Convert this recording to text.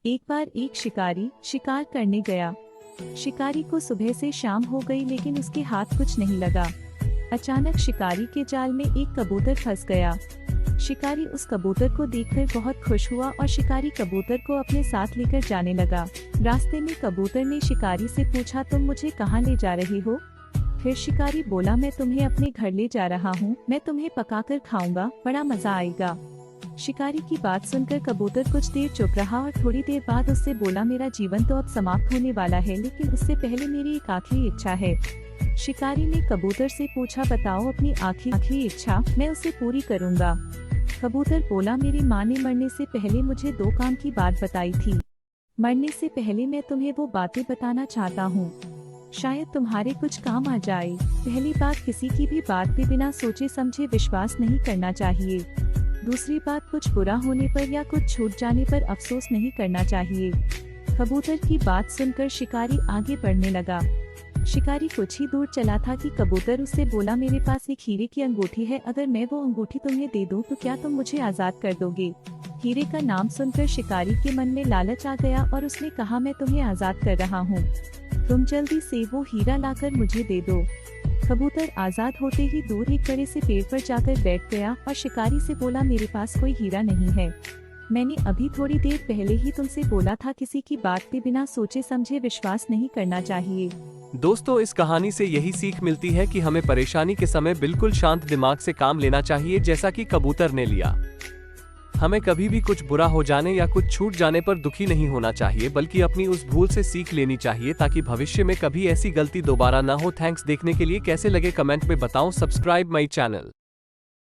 एक बार एक शिकारी शिकार करने गया। शिकारी को सुबह से शाम हो गई लेकिन उसके हाथ कुछ नहीं लगा। अचानक शिकारी के जाल में एक कबूतर फंस गया। शिकारी उस कबूतर को देखकर बहुत खुश हुआ और शिकारी कबूतर को अपने साथ लेकर जाने लगा। रास्ते में कबूतर ने शिकारी से पूछा, तुम मुझे कहाँ ले जा रहे हो? फिर शिकारी बोला, मैं तुम्हें अपने घर ले जा रहा हूँ, मैं तुम्हें पकाकर खाऊंगा, बड़ा मजा आएगा। शिकारी की बात सुनकर कबूतर कुछ देर चुप रहा और थोड़ी देर बाद उससे बोला, मेरा जीवन तो अब समाप्त होने वाला है, लेकिन उससे पहले मेरी एक आखिरी इच्छा है। शिकारी ने कबूतर से पूछा, बताओ अपनी आखिरी इच्छा, मैं उसे पूरी करूंगा। कबूतर बोला, मेरी माँ ने मरने से पहले मुझे 2 काम की बात बताई थी। मरने से पहले मैं तुम्हें वो बातें बताना चाहता हूँ, शायद तुम्हारे कुछ काम आ जाए। पहली बात, किसी की भी बात पे बिना सोचे समझे विश्वास नहीं करना चाहिए। दूसरी बात, कुछ बुरा होने पर या कुछ छूट जाने पर अफसोस नहीं करना चाहिए। कबूतर की बात सुनकर शिकारी आगे बढ़ने लगा। शिकारी कुछ ही दूर चला था कि कबूतर उससे बोला, मेरे पास एक हीरे की अंगूठी है, अगर मैं वो अंगूठी तुम्हें दे दूं तो क्या तुम मुझे आजाद कर दोगे? हीरे का नाम सुनकर शिकारी के मन में लालच आ गया और उसने कहा, मैं तुम्हें आजाद कर रहा हूँ, तुम जल्दी से वो हीरा लाकर मुझे दे दो। कबूतर आजाद होते ही दूर एक बड़े से पेड़ पर जाकर बैठ गया और शिकारी से बोला, मेरे पास कोई हीरा नहीं है, मैंने अभी थोड़ी देर पहले ही तुमसे बोला था, किसी की बात पे बिना सोचे समझे विश्वास नहीं करना चाहिए। दोस्तों, इस कहानी से यही सीख मिलती है कि हमें परेशानी के समय बिल्कुल शांत दिमाग से काम लेना चाहिए, जैसा कि कबूतर ने लिया। हमें कभी भी कुछ बुरा हो जाने या कुछ छूट जाने पर दुखी नहीं होना चाहिए, बल्कि अपनी उस भूल से सीख लेनी चाहिए ताकि भविष्य में कभी ऐसी गलती दोबारा ना हो। थैंक्स देखने के लिए। कैसे लगे कमेंट में बताओ। Subscribe my channel.